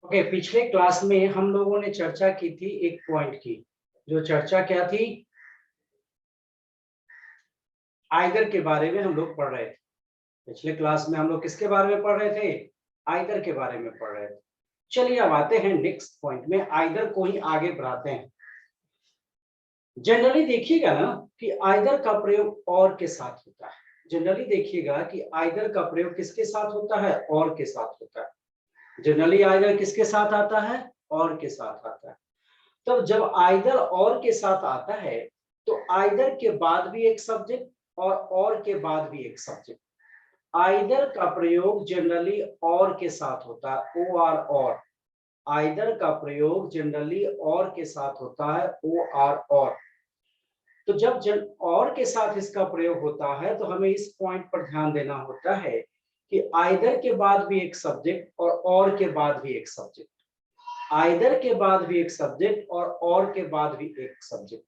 Okay, पिछले class में हम लोगों ने चर्चा की थी एक पॉइंट की। जो चर्चा क्या थी? आइदर के बारे में हम लोग पढ़ रहे थे। पिछले क्लास में हम लोग किसके बारे में पढ़ रहे थे? आइदर के बारे में पढ़ रहे थे। चलिए अब आते हैं नेक्स्ट पॉइंट में, आइदर को ही आगे बढ़ाते हैं। जनरली देखिएगा ना कि आइदर का प्रयोग और के साथ होता है। जनरली देखिएगा कि आइदर का प्रयोग किसके साथ होता है? और के साथ होता है। जनरली आइदर किसके साथ आता है? और के साथ आता है। तब जब आइदर और के साथ आता है तो आइदर के बाद भी एक सब्जेक्ट और के बाद भी एक सब्जेक्ट। आइदर का प्रयोग जनरली और के साथ होता है, ओ आर और। आइदर का प्रयोग जनरली और के साथ होता है, ओ आर और। तो जब और के साथ इसका प्रयोग होता है तो हमें इस पॉइंट पर ध्यान देना होता है कि आइदर के बाद भी एक सब्जेक्ट और के बाद भी एक सब्जेक्ट। आइदर के बाद भी एक सब्जेक्ट और के बाद भी एक सब्जेक्ट।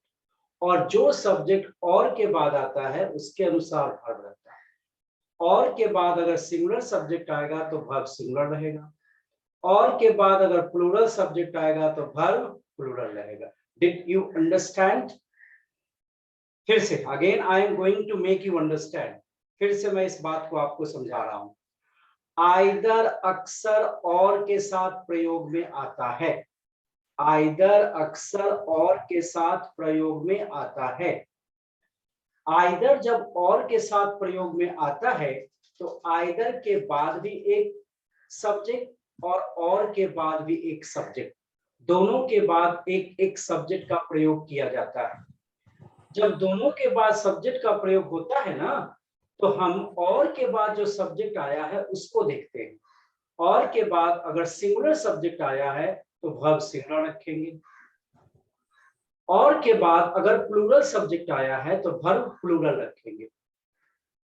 और जो सब्जेक्ट और के बाद आता है उसके अनुसार वर्ब रहता है। और के बाद अगर सिंगुलर सब्जेक्ट आएगा तो वर्ब सिंगुलर रहेगा। और के बाद अगर प्लूरल सब्जेक्ट आएगा तो वर्ब प्लूरल रहेगा। Did you understand? फिर से again I am going to make you understand. फिर से मैं इस बात को आपको समझा रहा हूं। आइदर अक्सर और के साथ प्रयोग में आता है। आइदर अक्सर और के साथ प्रयोग में आता है। आइदर जब और के साथ प्रयोग में आता है तो आइदर के बाद भी एक सब्जेक्ट और के बाद भी एक सब्जेक्ट। दोनों के बाद एक एक सब्जेक्ट का प्रयोग किया जाता है। जब दोनों के बाद सब्जेक्ट का प्रयोग होता है ना तो हम और के बाद जो सब्जेक्ट आया है उसको देखते हैं। और के बाद अगर सिंगुलर सब्जेक्ट आया है तो वर्ब सिंगुलर रखेंगे। और के बाद अगर प्लूरल सब्जेक्ट आया है तो वर्ब प्लूरल रखेंगे।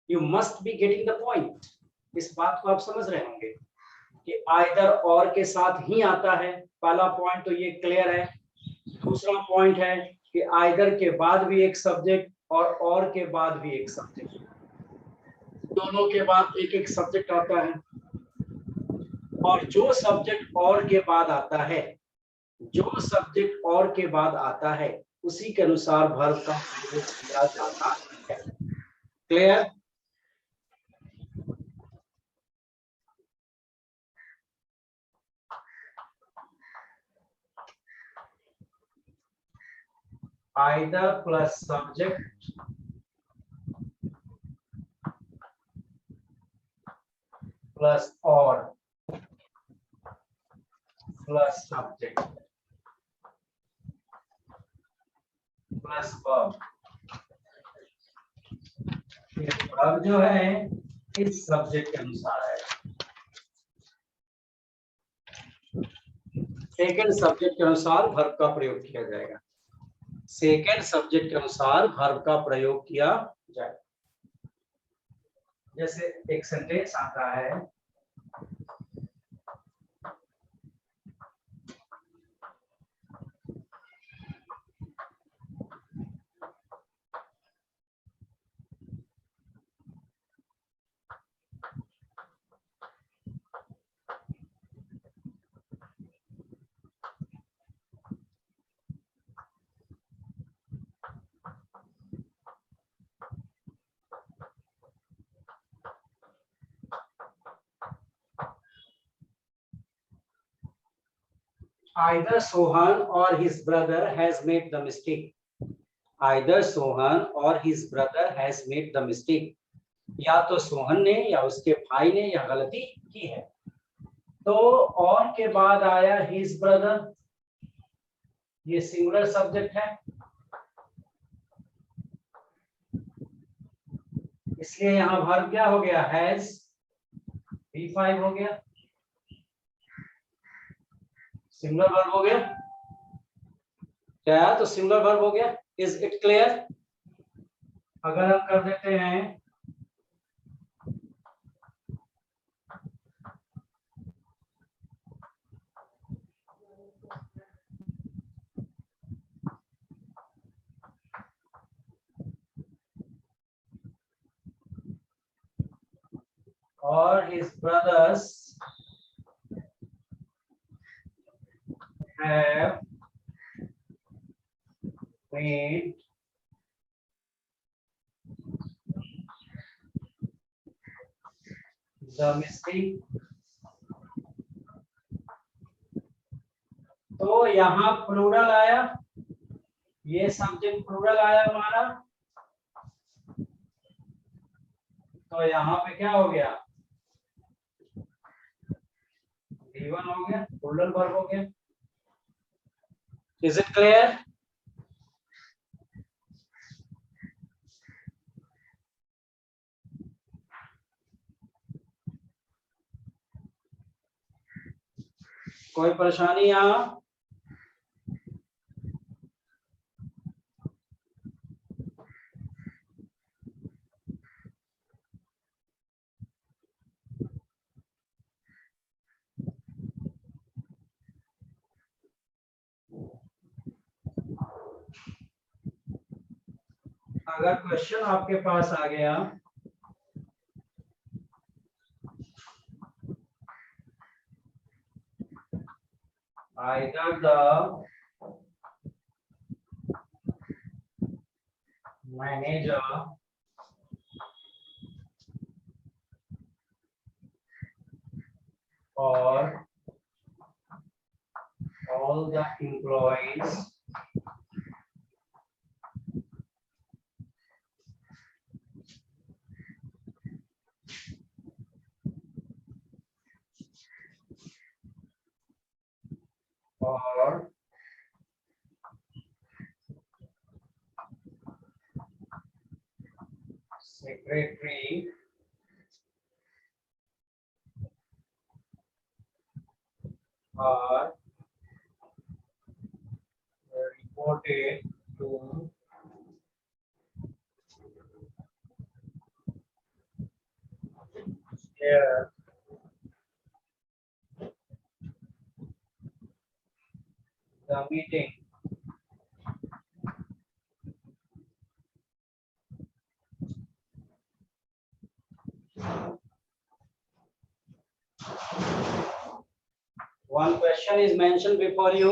You must be getting the point. इस बात को आप समझ रहे होंगे कि आइदर और के साथ ही आता है। पहला पॉइंट तो ये क्लियर है। दूसरा पॉइंट है कि आइदर के बाद भी एक सब्जेक्ट और के बाद भी एक सब्जेक्ट। दोनों के बाद एक एक सब्जेक्ट आता है। और जो सब्जेक्ट और के बाद आता है, जो सब्जेक्ट और के बाद आता है उसी के अनुसार वर्ब का प्रयोग किया जाता है। Clear? Either plus subject plus और प्लस सब्जेक्ट प्लस वर्ब। ये वर्ब जो है इस सब्जेक्ट के अनुसार है। सेकेंड सब्जेक्ट के अनुसार वर्ब का प्रयोग किया जाएगा। सेकेंड सब्जेक्ट के अनुसार वर्ब का प्रयोग किया जाएगा। जैसे एक सेंटेंस आता है, either Sohan or his brother has made the mistake. Either Sohan or his brother has made the mistake. या तो सोहन ने या उसके भाई ने यह गलती की है। तो और के बाद आया his brother, ये सिंगुलर सब्जेक्ट है इसलिए यहाँ वर्ब क्या हो गया? हैज। V5 हो गया, सिंगुलर वर्ब हो गया। क्या? तो सिंगुलर वर्ब हो गया। Is it clear? अगर हम कर देते हैं or his brothers have made the mistake। तो यहाँ प्लूरल आया, ये सब्जेक्ट प्लूरल आया हमारा, तो यहाँ पे क्या हो गया, V1 हो गया, प्लूरल वर्ब हो गया। Is it clear? कोई परेशानी यहाँ? अगर क्वेश्चन आपके पास आ गया either the manager or all the employees or secretary are reported to share the meeting one question is mentioned before you,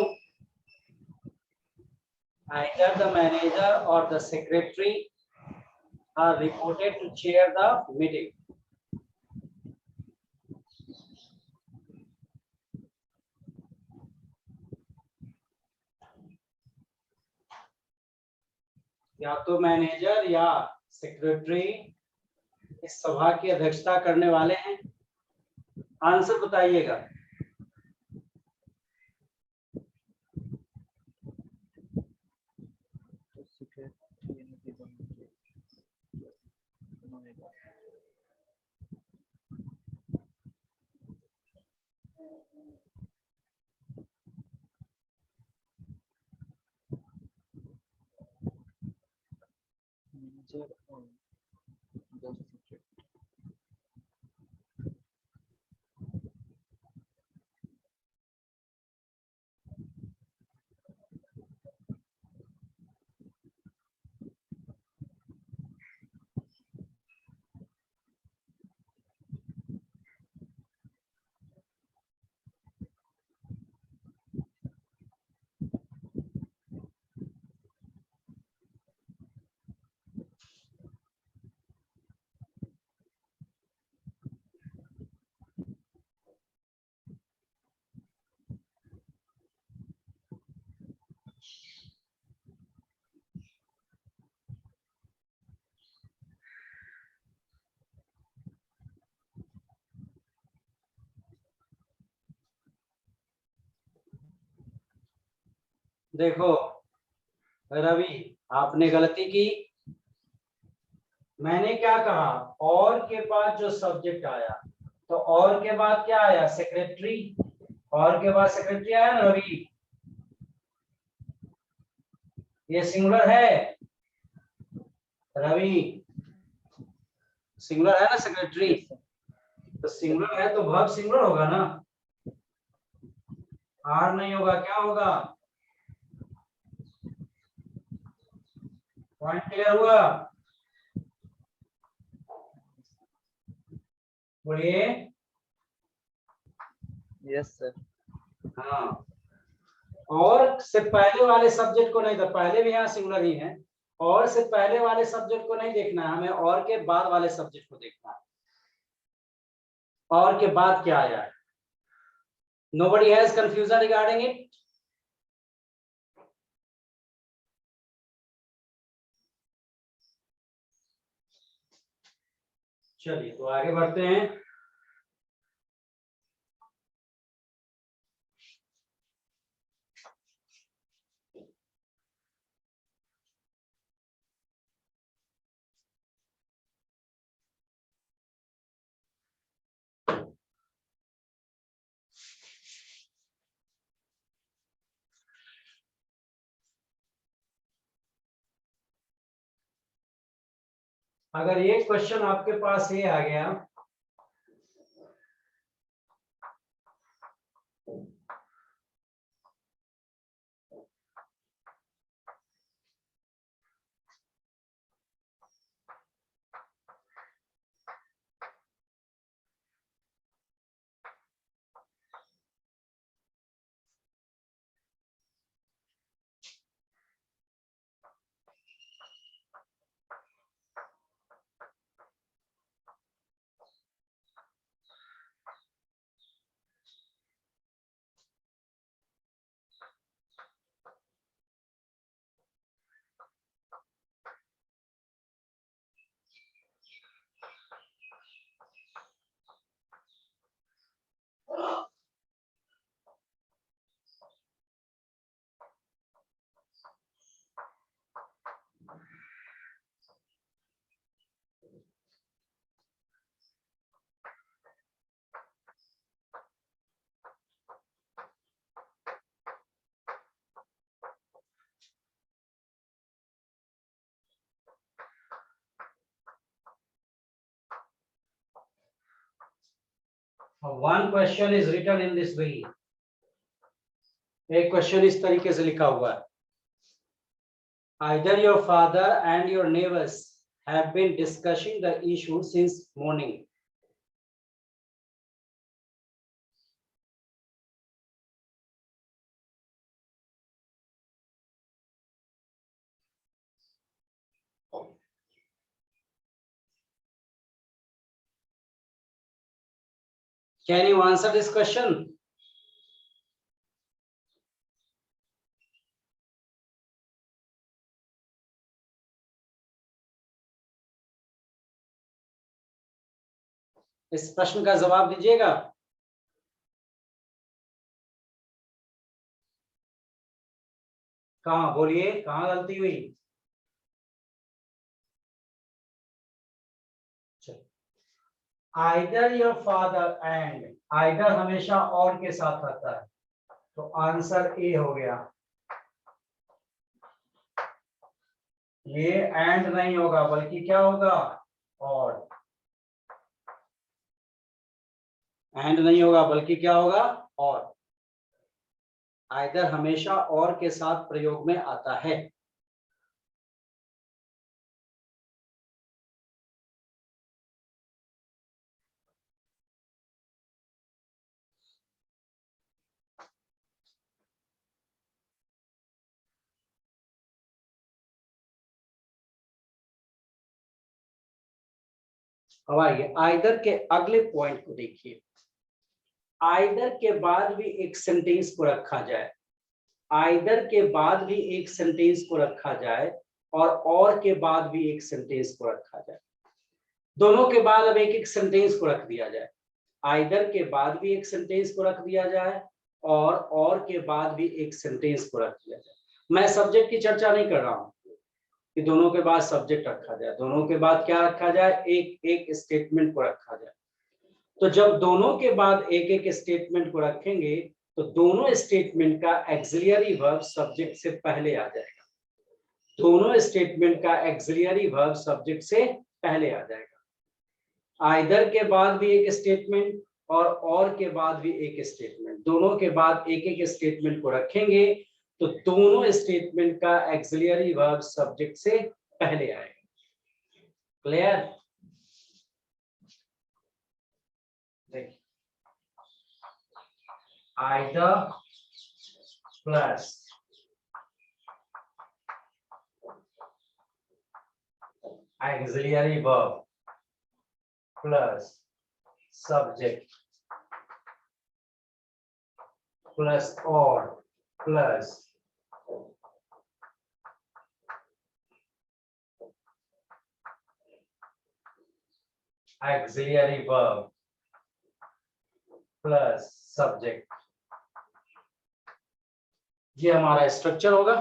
either the manager or the secretary are reported to chair the meeting. या तो manager या secretary इस सभा की अध्यक्षता करने वाले हैं। आंसर बताइएगा। देखो रवि, आपने गलती की। मैंने क्या कहा, और के बाद जो सब्जेक्ट आया, तो और के बाद क्या आया, सेक्रेटरी। और के बाद सेक्रेटरी आया ना रवि, ये सिंगुलर है रवि, सिंगुलर है ना सेक्रेटरी, तो सिंगुलर है तो वर्ब सिंगुलर होगा ना, आर नहीं होगा, क्या होगा। पॉइंट क्लियर हुआ? बोलिए। Yes sir. हाँ, और से पहले वाले सब्जेक्ट को नहीं, तो पहले भी यहाँ सिंगुलर ही है, और से पहले वाले सब्जेक्ट को नहीं देखना है हमें, और के बाद वाले सब्जेक्ट को देखना है। और के बाद क्या आया है? Nobody has confusion regarding it? चलिए तो आगे बढ़ते हैं। अगर ये क्वेश्चन आपके पास ये आ गया, one question is written in this way, एक क्वेश्चन इस तरीके से लिखा हुआ है, either your father and your neighbors have been discussing the issue since morning. Can you answer this question? इस प्रश्न का जवाब दीजिएगा। कहाँ बोलिए, कहाँ गलती हुई? Either your father and, either हमेशा और के साथ आता है, तो आंसर ए हो गया। ये एंड नहीं होगा बल्कि क्या होगा, और। एंड नहीं होगा बल्कि क्या होगा, और। आइदर हमेशा और के साथ प्रयोग में आता है। अब आइए आइदर के अगले पॉइंट को देखिए। आइदर के बाद भी एक सेंटेंस को रखा जाए, आइदर के बाद भी एक सेंटेंस को रखा जाए, और के बाद भी एक सेंटेंस को रखा जाए। दोनों के बाद अब एक एक सेंटेंस को रख दिया जाए। आइदर के बाद भी एक सेंटेंस को रख दिया जाए, और के बाद भी एक सेंटेंस को रख दिया जाए। मैं सब्जेक्ट की चर्चा नहीं कर रहा हूं कि दोनों के बाद सब्जेक्ट रखा जाए, दोनों के बाद क्या रखा जाए, एक एक स्टेटमेंट को रखा जाए। तो जब दोनों के बाद एक एक स्टेटमेंट को रखेंगे तो दोनों स्टेटमेंट का एक्सिलियरी वर्ब सब्जेक्ट से पहले आ जाएगा। दोनों स्टेटमेंट का एक्सिलियरी वर्ब सब्जेक्ट से पहले आ जाएगा। आइदर के बाद भी एक स्टेटमेंट, और के बाद भी एक स्टेटमेंट, दोनों के बाद एक एक स्टेटमेंट को रखेंगे तो दोनों स्टेटमेंट का एक्सिलियरी वर्ब सब्जेक्ट से पहले आएगा। क्लियर? देखिए, either plus auxiliary verb plus subject plus or plus auxiliary verb plus subject, ये हमारा स्ट्रक्चर होगा।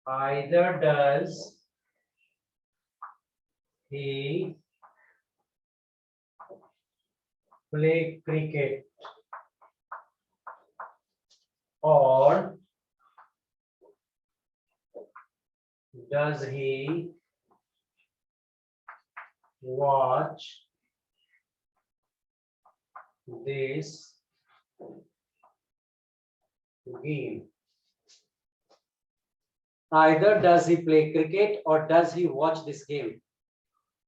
Either does he play cricket or does he watch this game? Either does he play cricket or does he watch this game?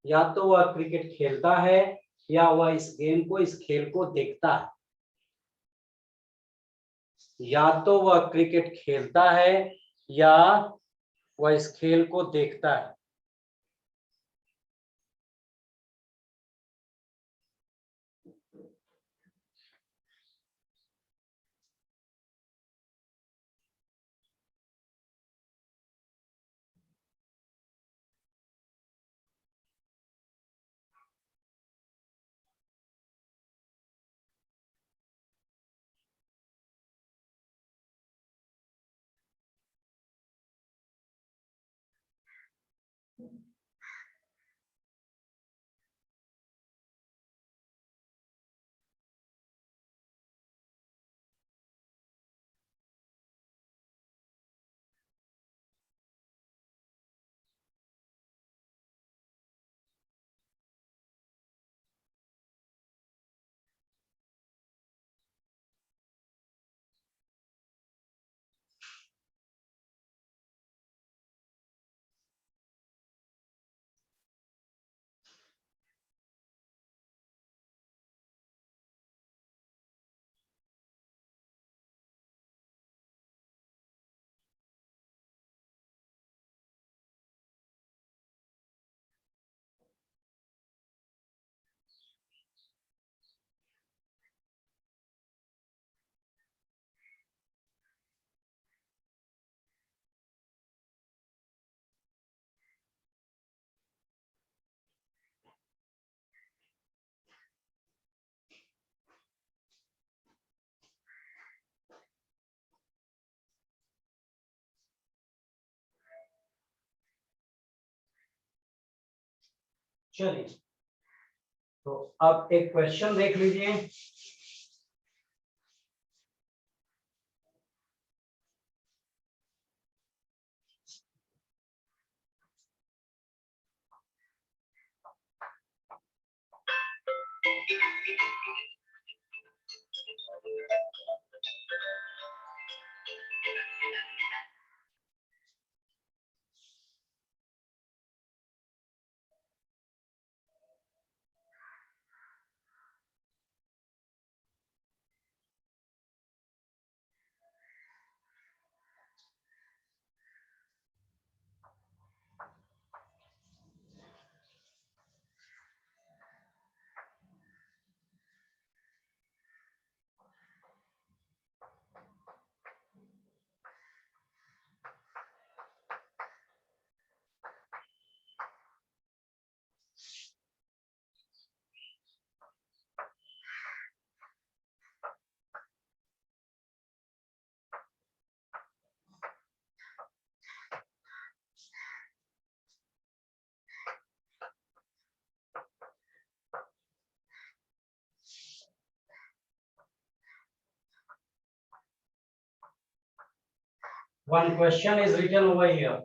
या तो वह cricket खेलता है या वह इस गेम को, इस खेल को देखता है। या तो वह क्रिकेट खेलता है या वह इस खेल को देखता है। चलिए, तो अब एक क्वेश्चन देख लीजिए। One question is written over here.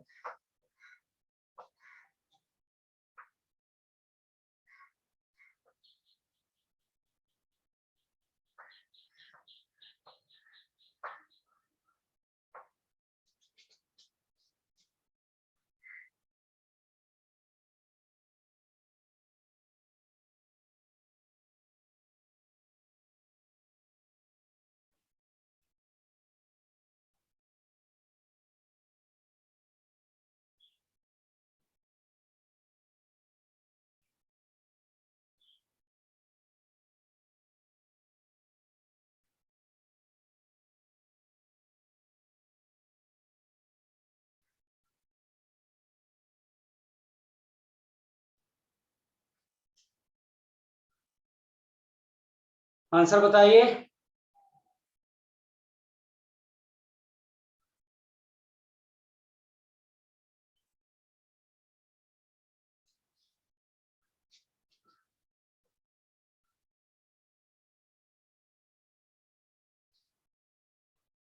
Answer बताइए।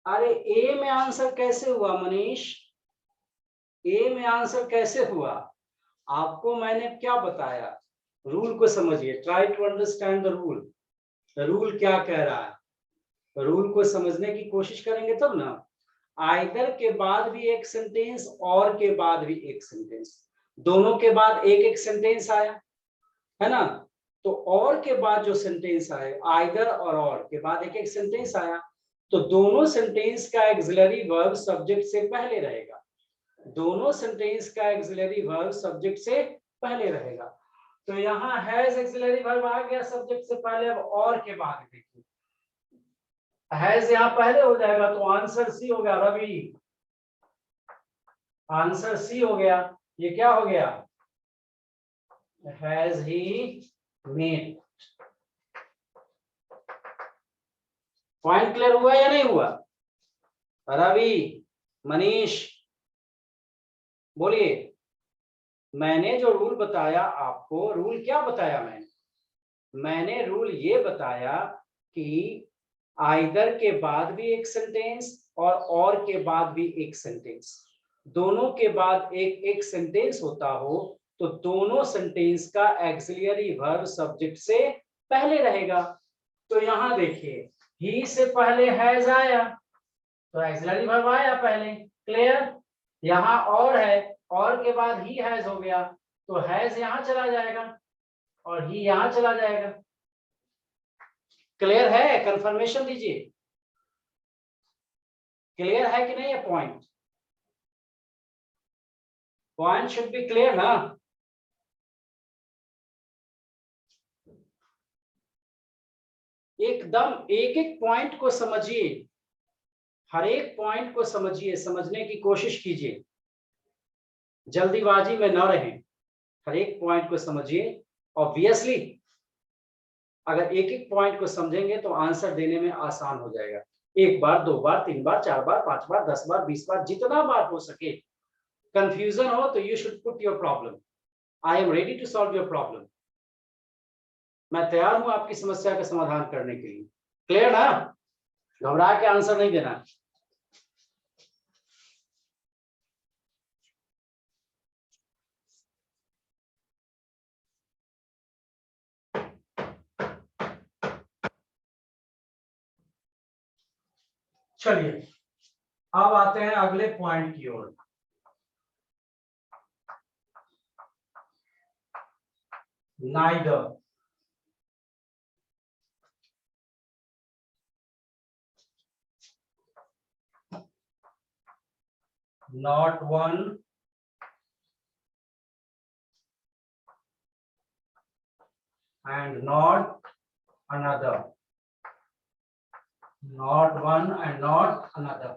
अरे ए में आंसर कैसे हुआ मनीष? ए में आंसर कैसे हुआ? आपको मैंने क्या बताया? रूल को समझिए, try to understand the rule. Rule क्या कह रहा है, रूल को समझने की कोशिश करेंगे तब ना। आइदर के बाद भी एक सेंटेंस, और के बाद भी एक सेंटेंस, दोनों के बाद एक एक सेंटेंस आया है ना। तो और के बाद जो सेंटेंस आए, आइदर और के बाद एक एक सेंटेंस आया, तो दोनों सेंटेंस का एक्सिलरी वर्ब सब्जेक्ट से पहले रहेगा। दोनों सेंटेंस का एक्सिलरी वर्ब सब्जेक्ट से पहले रहेगा। तो यहाँ हैज एक्सिलरी वर्ब आ गया सब्जेक्ट से पहले। अब और के बाद देखिए, हैज यहाँ पहले हो जाएगा, तो आंसर सी हो गया रवि। आंसर सी हो गया। ये क्या हो गया? Has he made. Point clear हुआ या नहीं हुआ? रवि, मनीष, बोलिए। मैंने जो रूल बताया आपको, रूल क्या बताया मैंने रूल ये बताया कि आइदर के बाद भी एक सेंटेंस और के बाद भी एक सेंटेंस, दोनों के बाद एक एक सेंटेंस होता हो, तो दोनों सेंटेंस का एक्सिलरी वर्ब सब्जेक्ट से पहले रहेगा। तो यहां देखिए, ही से पहले हैज आया, तो एक्सिलरी वर्ब आया पहले। क्लियर? यहाँ और है, और के बाद ही हैज हो गया, तो हैज यहां चला जाएगा और ही यहां चला जाएगा। क्लियर है? कंफर्मेशन दीजिए। क्लियर है कि नहीं? है point? Point should be clear ना। एकदम एक एक पॉइंट को समझिए, हर एक पॉइंट को समझिए, समझने की कोशिश कीजिए, जल्दीबाजी में न रहें, हर एक पॉइंट को समझिए। ऑब्वियसली अगर एक एक पॉइंट को समझेंगे तो आंसर देने में आसान हो जाएगा। एक बार, दो बार, तीन बार, चार बार, पांच बार, 10 बार, 20 बार, जितना बार हो सके। कंफ्यूजन हो तो you should put your problem. I am ready to solve your problem. मैं तैयार हूं आपकी समस्या का समाधान करने के लिए। क्लियर ना? घबरा के आंसर नहीं देना। चलिए अब आते हैं अगले पॉइंट की ओर। Neither, not one and not another, not one and not another।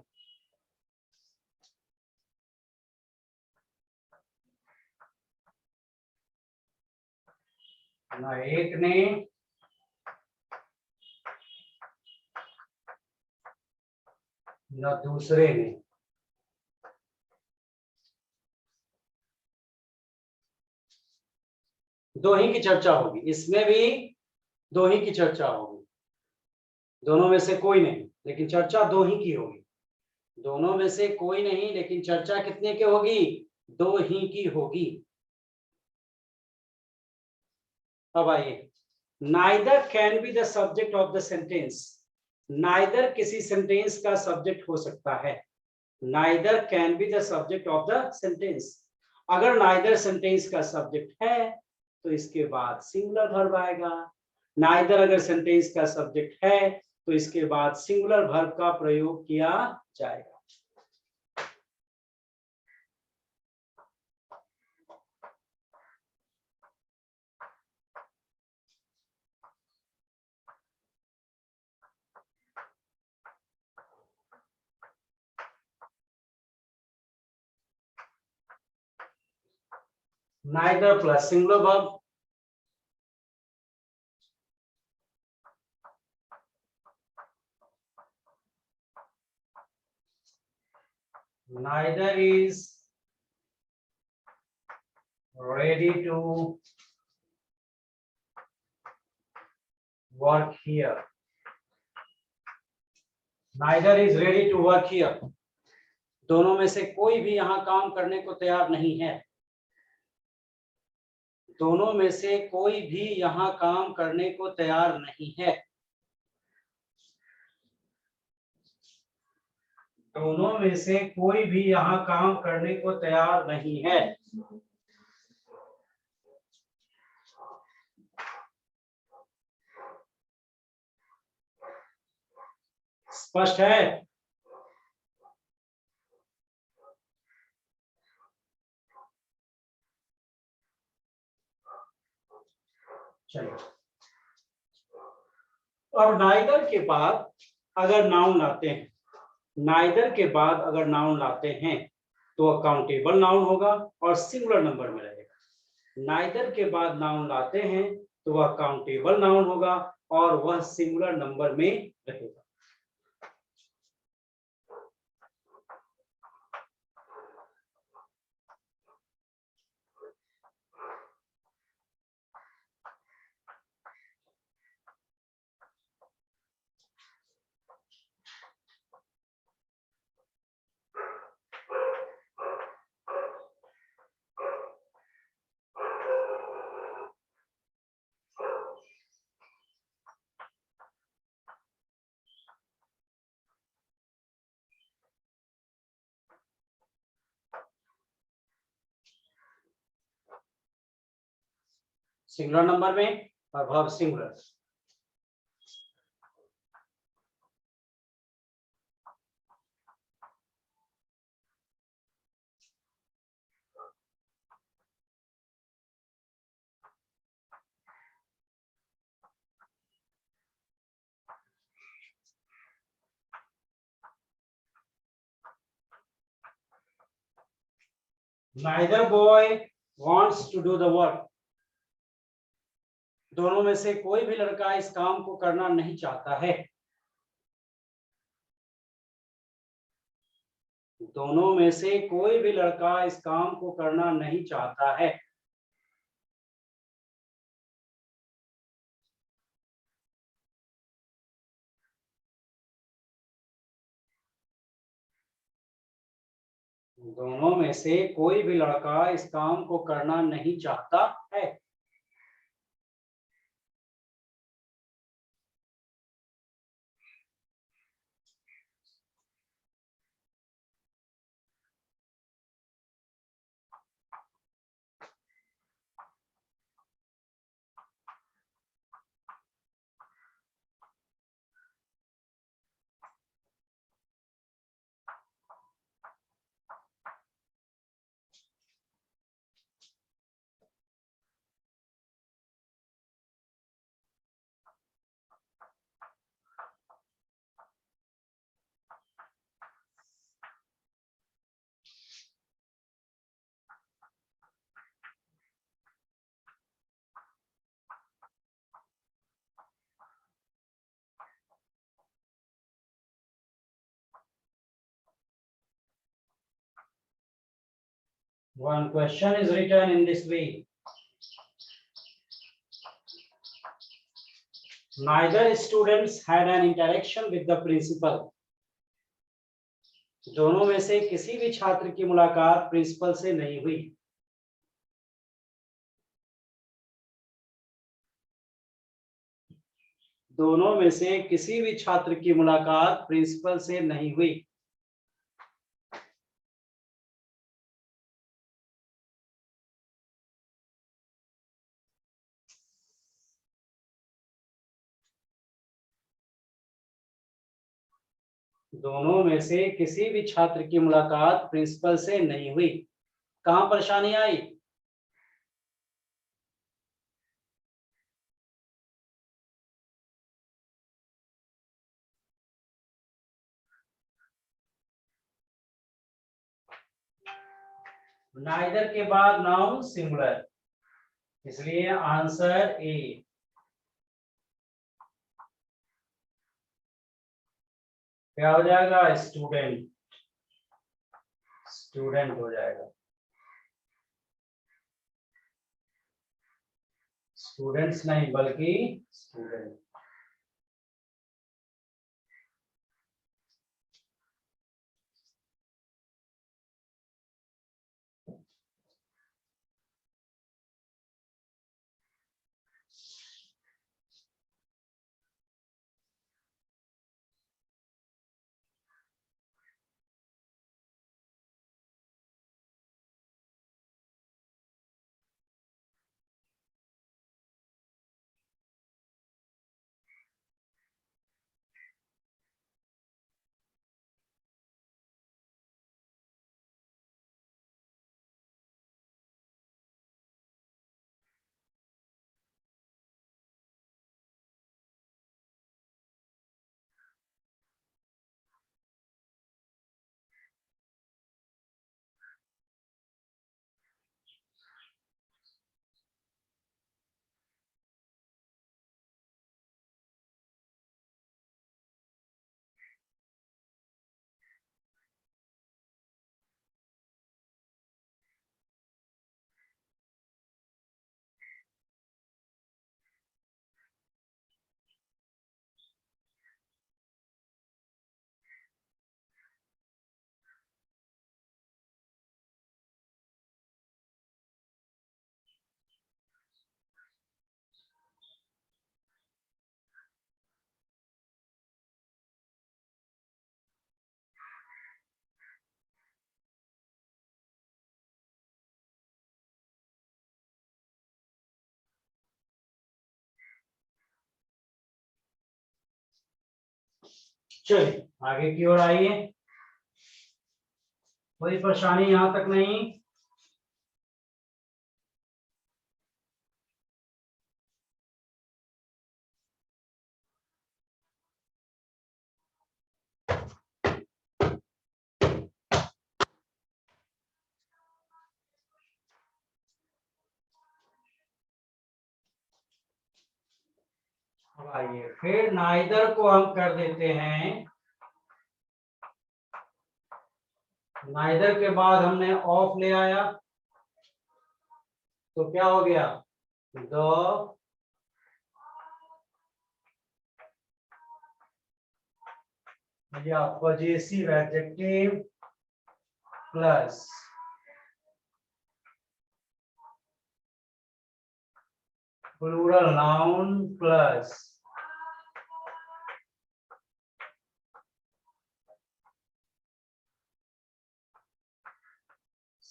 न एक ने न दूसरे ने। दो ही की चर्चा होगी, इसमें भी दो ही की चर्चा होगी, दोनों में से कोई नहीं, लेकिन चर्चा दो ही की होगी। दोनों में से कोई नहीं, लेकिन चर्चा कितने की होगी? दो ही की होगी। अब आइए, neither can be the subject of the sentence. Neither किसी सेंटेंस का सब्जेक्ट हो सकता है। Neither can be the subject of the sentence. अगर नाइदर सेंटेंस का सब्जेक्ट है तो इसके बाद सिंगुलर वर्ब आएगा। नाइदर अगर सेंटेंस का सब्जेक्ट है तो इसके बाद सिंगुलर वर्ब का प्रयोग किया जाएगा। Neither plus singular verb, neither is ready to work here. Neither is ready to work here. दोनों में से कोई भी यहाँ काम करने को तैयार नहीं है। दोनों में से कोई भी यहाँ काम करने को तैयार नहीं है। दोनों में से कोई भी यहाँ काम करने को तैयार नहीं है। स्पष्ट है? चलिए, और नाइदर के बाद अगर नाउन लाते हैं, नाइदर के बाद अगर नाउन लाते हैं तो अकाउंटेबल नाउन होगा और सिंगुलर नंबर में रहेगा। नाइदर के बाद नाउन लाते हैं तो वह काउंटेबल नाउन होगा और वह सिंगुलर नंबर में रहेगा। सिंगुलर नंबर में और verb singular. Neither boy wants to do the work. दोनों में से कोई भी लड़का इस काम को करना नहीं चाहता है। दोनों में से कोई भी लड़का इस काम को करना नहीं चाहता है। दोनों में से कोई भी लड़का इस काम को करना नहीं चाहता है। One question is written in this way. Neither students had an interaction with the principal. दोनों में से किसी भी छात्र की मुलाकात प्रिंसिपल से नहीं हुई। दोनों में से किसी भी छात्र की मुलाकात प्रिंसिपल से नहीं हुई। दोनों में से किसी भी छात्र की मुलाकात प्रिंसिपल से नहीं हुई। कहाँ परेशानी आई? नाइदर के बाद नाउन सिंगुलर, इसलिए आंसर ए। क्या हो जाएगा? स्टूडेंट। स्टूडेंट हो जाएगा, स्टूडेंट्स नहीं बल्कि स्टूडेंट। चलिए आगे की ओर आइए, कोई परेशानी यहां तक नहीं। अब आइए, फिर नाइदर को हम कर देते हैं, नाइदर के बाद हमने ऑफ ले आया तो क्या हो गया, द या possessive adjective plus plural noun plus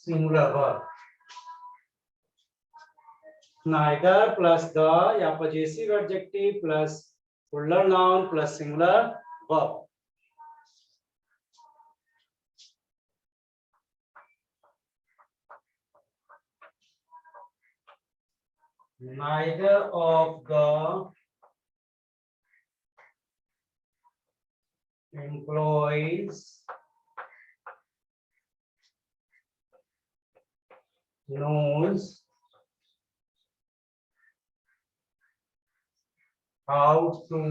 singular verb. Neither plus the या possessive adjective plus plural noun plus singular verb. Neither of the employees knows how to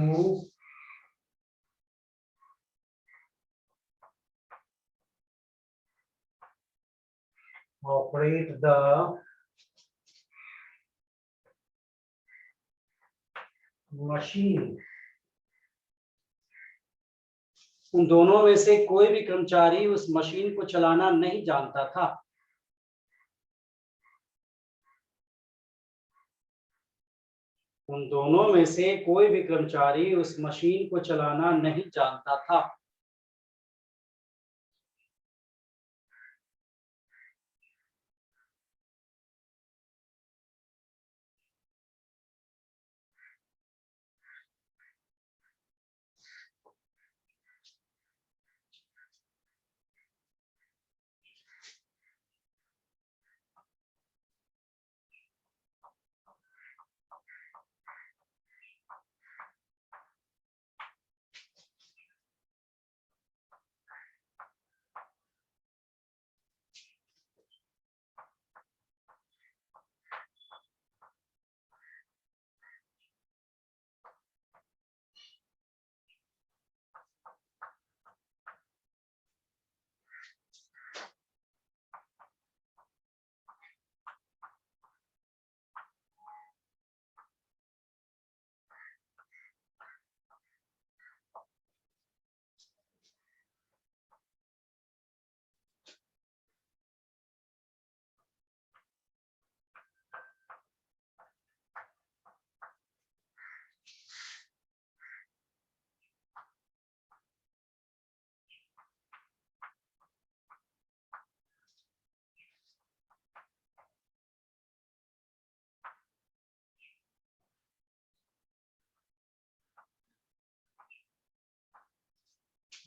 operate the machine. उन दोनों में से कोई भी कर्मचारी उस मशीन को चलाना नहीं जानता था। उन दोनों में से कोई भी कर्मचारी उस मशीन को चलाना नहीं जानता था।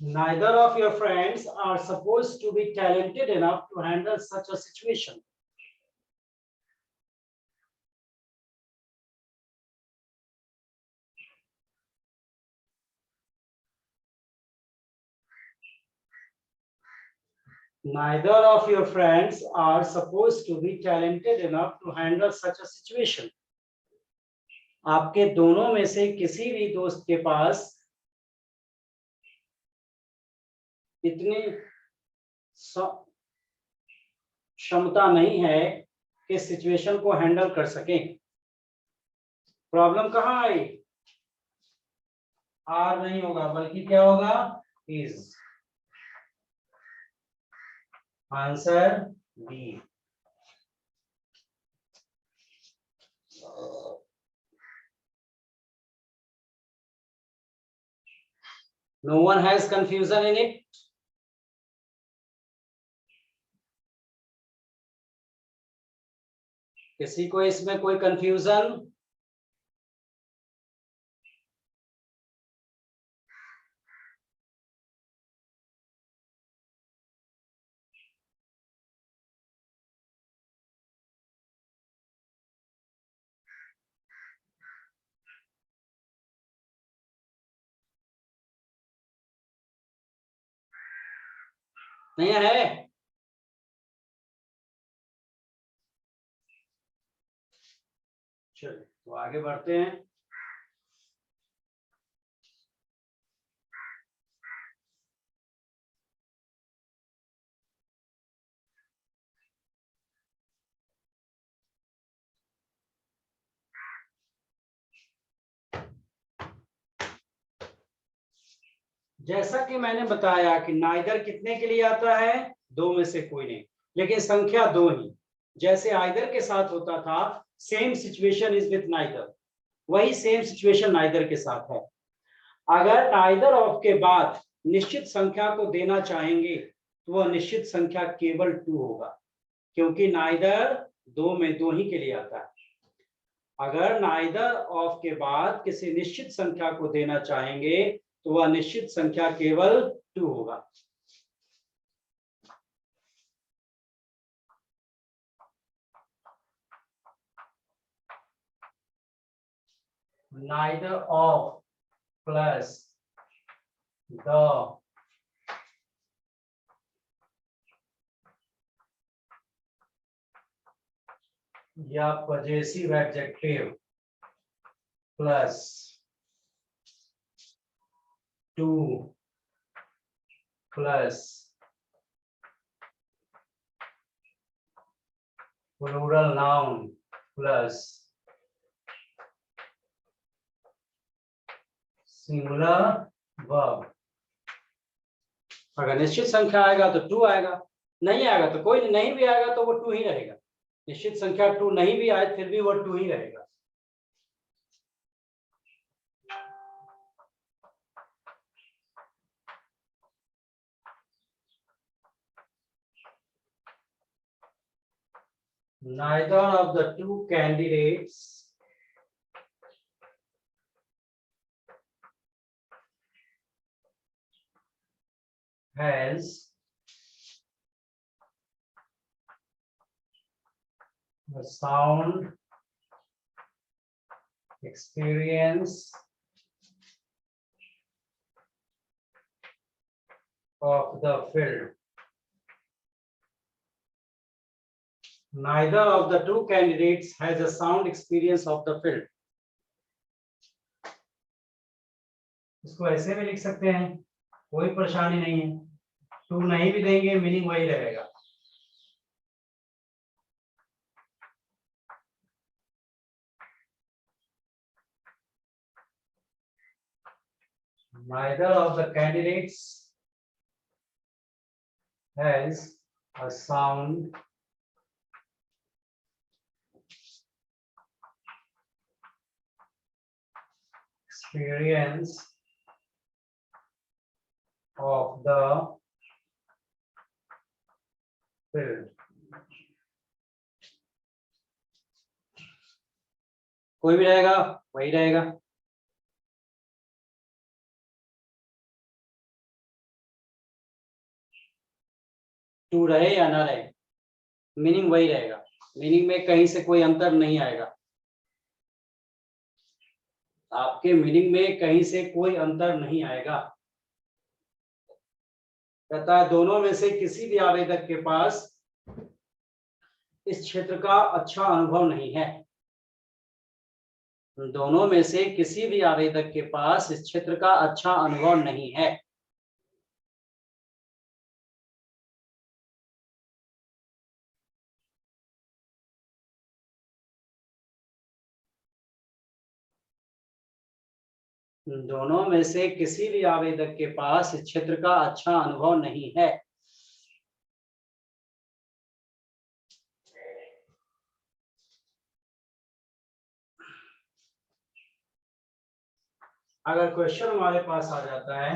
Neither of your friends are supposed to be talented enough to handle such a situation. Neither of your friends are supposed to be talented enough to handle such a situation. आपके दोनों में से किसी भी दोस्त के पास इतनी क्षमता नहीं है कि सिचुएशन को हैंडल कर सके। प्रॉब्लम कहाँ आई? आर नहीं होगा बल्कि क्या होगा? Is. Answer B. No one has confusion in it. किसी को इसमें कोई कंफ्यूजन? नहीं है? चलिए तो आगे बढ़ते हैं। जैसा कि मैंने बताया कि नाइदर कितने के लिए आता है? दो में से कोई नहीं, लेकिन संख्या दो ही। जैसे आइदर के साथ होता था, same situation is with neither, वही सेम सिचुएशन नाइदर के साथ है। अगर नाइदर ऑफ के बाद निश्चित संख्या को देना चाहेंगे तो वह निश्चित संख्या केवल 2 होगा, क्योंकि नाइदर दो में दो ही के लिए आता है। अगर नाइदर ऑफ के बाद किसी निश्चित संख्या को देना चाहेंगे तो वह निश्चित संख्या केवल 2 होगा। Neither of plus the या possessive adjective plus 2 plus plural noun plus singular verb. अगर निश्चित संख्या आएगा तो 2 आएगा, नहीं आएगा तो कोई नहीं भी आएगा तो वो 2 ही रहेगा। निश्चित संख्या 2 नहीं भी आए फिर भी वो 2 ही रहेगा। Neither of the two candidates has a sound experience of the field. Neither of the two candidates has a sound experience of the field. इसको ऐसे भी लिख सकते हैं, कोई परेशानी नहीं है। 2 नहीं भी देंगे मीनिंग वही रहेगा। Neither of the candidates has a sound experience of the field. कोई भी रहेगा वही रहेगा। टू रहे या ना रहे, मीनिंग वही रहेगा, मीनिंग में कहीं से कोई अंतर नहीं आएगा, आपके मीनिंग में कहीं से कोई अंतर नहीं आएगा। कहता है दोनों में से किसी भी आवेदक के पास इस क्षेत्र का अच्छा अनुभव नहीं है, दोनों में से किसी भी आवेदक के पास इस क्षेत्र का अच्छा अनुभव नहीं है। दोनों में से किसी भी आवेदक के पास इस क्षेत्र का अच्छा अनुभव नहीं है। अगर क्वेश्चन हमारे पास आ जाता है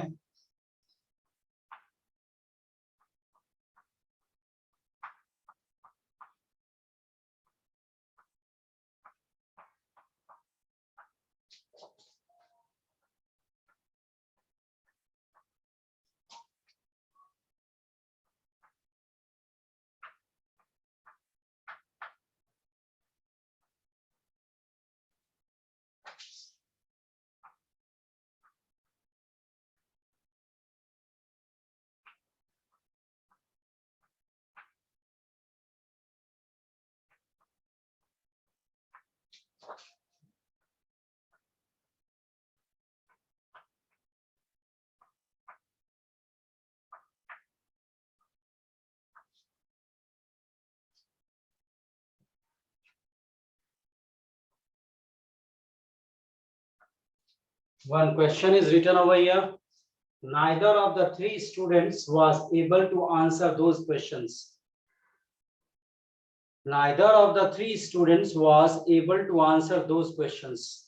one question is written over here, neither of the three students was able to answer those questions. Neither of the three students was able to answer those questions.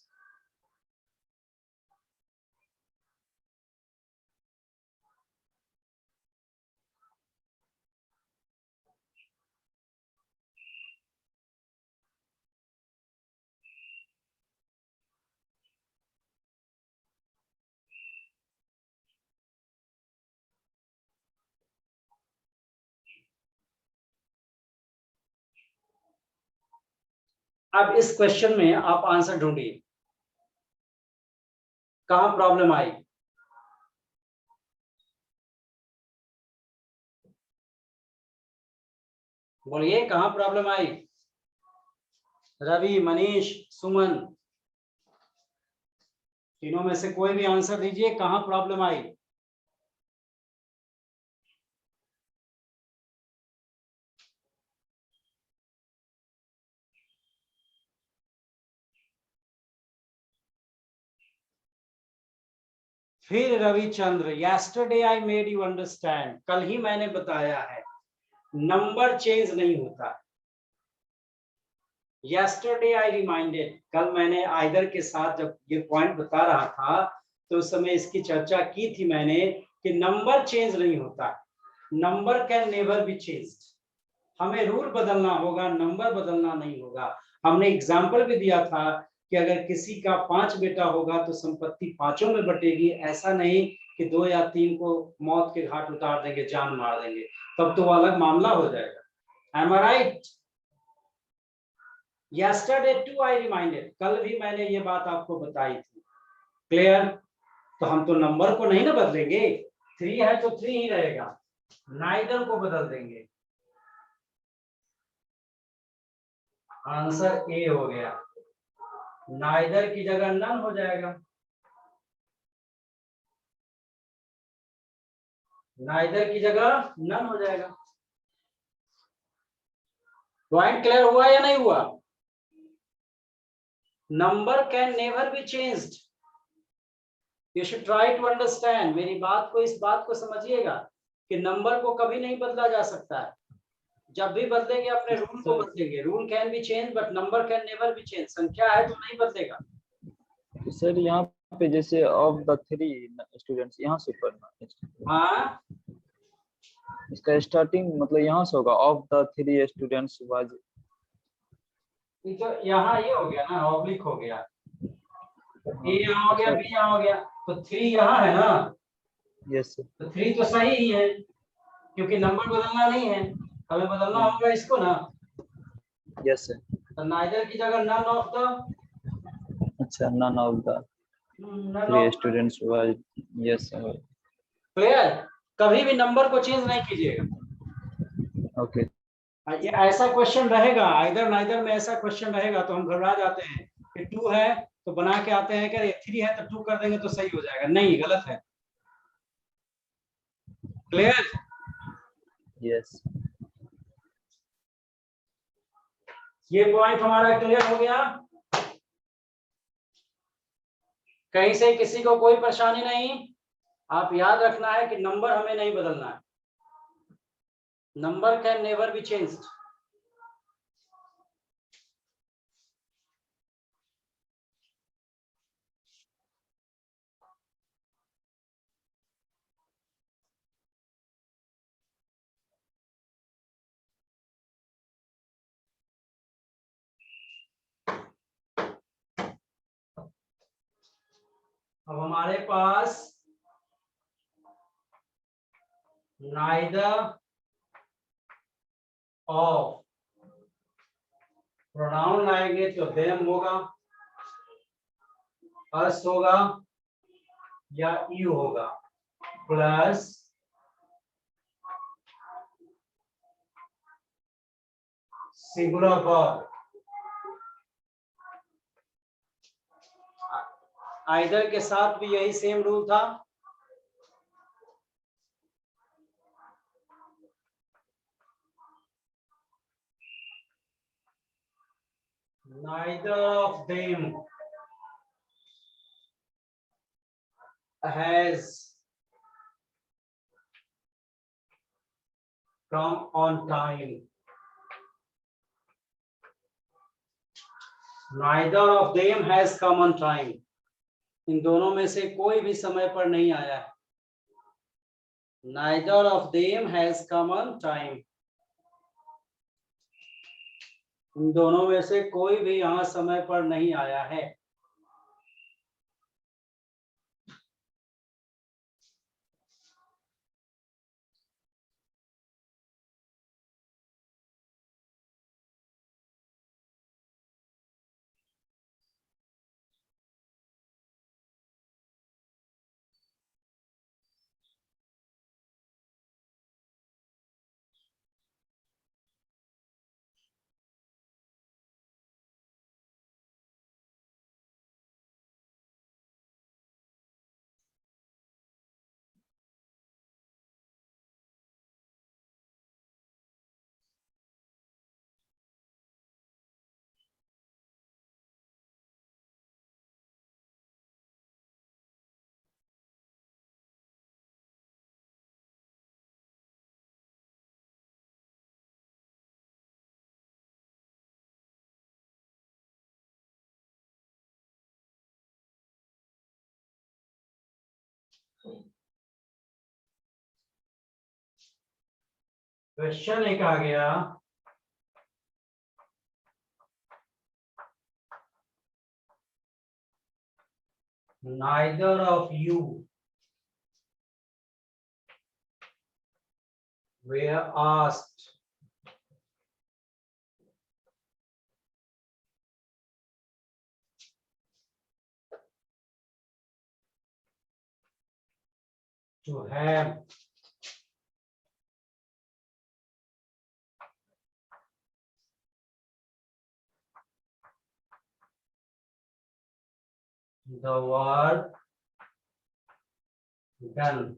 अब इस क्वेश्चन में आप आंसर ढूंढिए, कहां problem आई। बोलिए कहां problem आई। रवि, मनीष, सुमन, तीनों में से कोई भी आंसर दीजिए, कहां प्रॉब्लम आई। फिर Ravichander, yesterday I made you understand, कल ही मैंने बताया है नंबर चेंज नहीं होता। yesterday I reminded, कल मैंने आइदर के साथ जब ये पॉइंट बता रहा था तो उस समय इसकी चर्चा की थी मैंने कि नंबर चेंज नहीं होता, number can never be changed, हमें रूल बदलना होगा, नंबर बदलना नहीं होगा। हमने एग्जाम्पल भी दिया था कि अगर किसी का 5 बेटा होगा तो संपत्ति पांचों में बटेगी, ऐसा नहीं कि 2 या 3 को मौत के घाट उतार देंगे, जान मार देंगे, तब तो अलग मामला हो जाएगा। Am I right? Yesterday too I reminded, कल भी मैंने ये बात आपको बताई थी। क्लियर? तो हम तो नंबर को नहीं ना बदलेंगे, 3 है तो 3 ही रहेगा, नाइदर को बदल देंगे। आंसर ए हो गया, नाइदर की जगह नन हो जाएगा, नाइदर की जगह नन हो जाएगा। पॉइंट क्लियर हुआ या नहीं हुआ? Number can never be changed, you should try to understand. मेरी बात को, इस बात को समझिएगा कि नंबर को कभी नहीं बदला जा सकता है, जब भी बदलेंगे अपने रूल को बदलेंगे। Rule can be change but number can never B change, संख्या है तो नहीं बदलेगा। सर यहाँ पे जैसे ऑफ द 3 स्टूडेंट्स यहाँ से पढ़ना, हाँ इसका स्टार्टिंग मतलब यहाँ से होगा, ऑफ द 3 स्टूडेंट्स वाज, तो यहाँ ये हो गया ना, ऑब्लिक हो गया, ए यहाँ हो गया, बी यहाँ हो गया, तो 3 यहाँ है ना। यस तो 3 तो सही ही है, क्योंकि नंबर बदलना नहीं है, हमें बदलना होगा इसको ना। Yes sir. तो नाइदर की जगह नन ऑफ द, अच्छा, none of the none 3 of, students was, yes sir, clear. कभी भी नंबर को चेंज नहीं कीजिएगा। okay, ये ऐसा क्वेश्चन रहेगा, आइदर नाइदर में ऐसा क्वेश्चन रहेगा तो हम घबरा जाते हैं कि 2 है तो बना के आते हैं कि 3 है तो 2 कर देंगे तो सही हो जाएगा, नहीं, गलत है। क्लियर। yes, ये पॉइंट हमारा क्लियर हो गया। कहीं से किसी को कोई परेशानी नहीं। आप याद रखना है कि नंबर हमें नहीं बदलना है, number can never be changed. अब हमारे पास नाइदर ऑफ, प्रोनाउन लाएंगे तो देम होगा, अस होगा या यू होगा, प्लस सिंगुलर वर्ब। आइदर के साथ भी यही सेम रूल था। Neither of them has come on time. Neither of them has come on time. इन दोनों में से कोई भी समय पर नहीं आया है। Neither of them has come on time. इन दोनों में से कोई भी यहाँ समय पर नहीं आया है। क्वेश्चन एक आ गया, neither of you were asked to have the work done.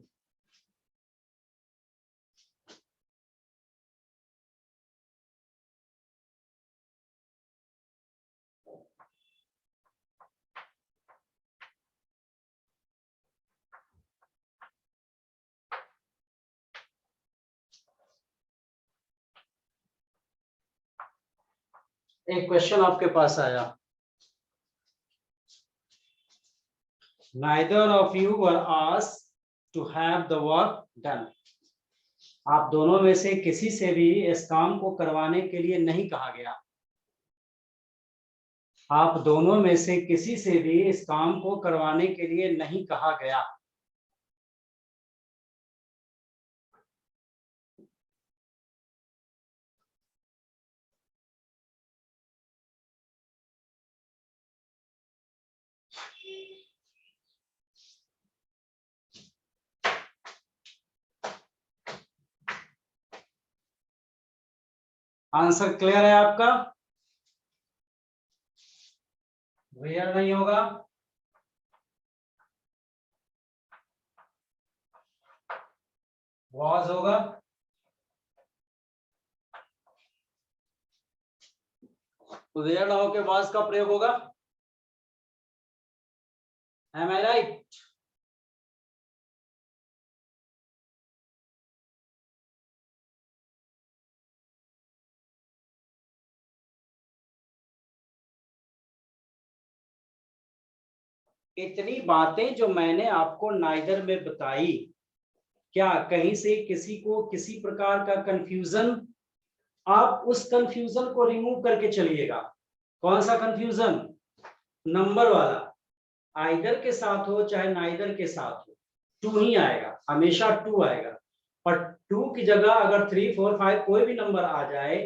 एक क्वेश्चन आपके पास आया, neither of you were asked to have the work done. आप दोनों में से किसी से भी इस काम को करवाने के लिए नहीं कहा गया। आप दोनों में से किसी से भी इस काम को करवाने के लिए नहीं कहा गया। आंसर क्लियर है आपका? वेयर नहीं होगा, was होगा, वेयर ना होके was का प्रयोग होगा। Am I right? इतनी बातें जो मैंने आपको नाइदर में बताई, क्या कहीं से किसी को किसी प्रकार का कंफ्यूजन? आप उस कंफ्यूजन को रिमूव करके चलिएगा। कौन सा कंफ्यूजन? नंबर वाला। आइदर के साथ हो चाहे नाइदर के साथ हो, टू ही आएगा, हमेशा टू आएगा। और टू की जगह अगर 3, 4, 5 कोई भी नंबर आ जाए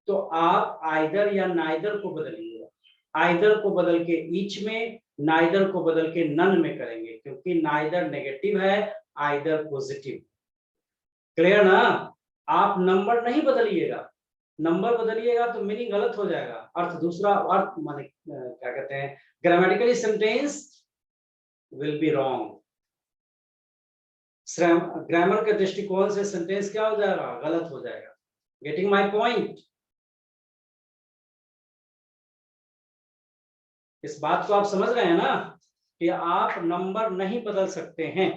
तो आप आइदर या नाइदर को बदलिएगा। आइदर को बदल के ईच में, नाइदर को बदल के नन में करेंगे, क्योंकि नाइदर नेगेटिव है, आइदर पॉजिटिव। क्लियर ना? आप नंबर नहीं बदलिएगा। नंबर बदलिएगा तो मीनिंग गलत हो जाएगा, अर्थ दूसरा, अर्थ माने क्या कहते हैं, grammatically sentence will be wrong. Grammar के दृष्टिकोण से सेंटेंस क्या हो जाएगा? गलत हो जाएगा। Getting my point? इस बात को आप समझ रहे हैं ना कि आप नंबर नहीं बदल सकते हैं।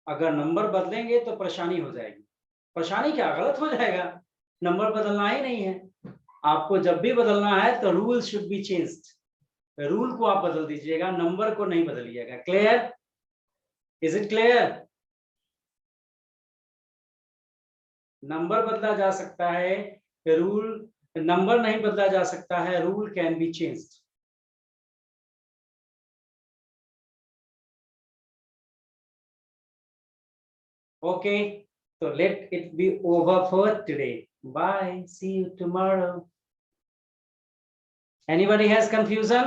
अगर नंबर बदलेंगे तो परेशानी हो जाएगी। परेशानी क्या, गलत हो जाएगा। नंबर बदलना ही नहीं है आपको। जब भी बदलना है तो rule should be changed. Rule को आप बदल दीजिएगा, नंबर को नहीं बदलिएगा। Clear? Is it clear? Number बदला जा सकता है, रूल, नंबर नहीं बदला जा सकता है, rule can be changed. Okay, so let it be over for today. Bye, see you tomorrow. Anybody has confusion?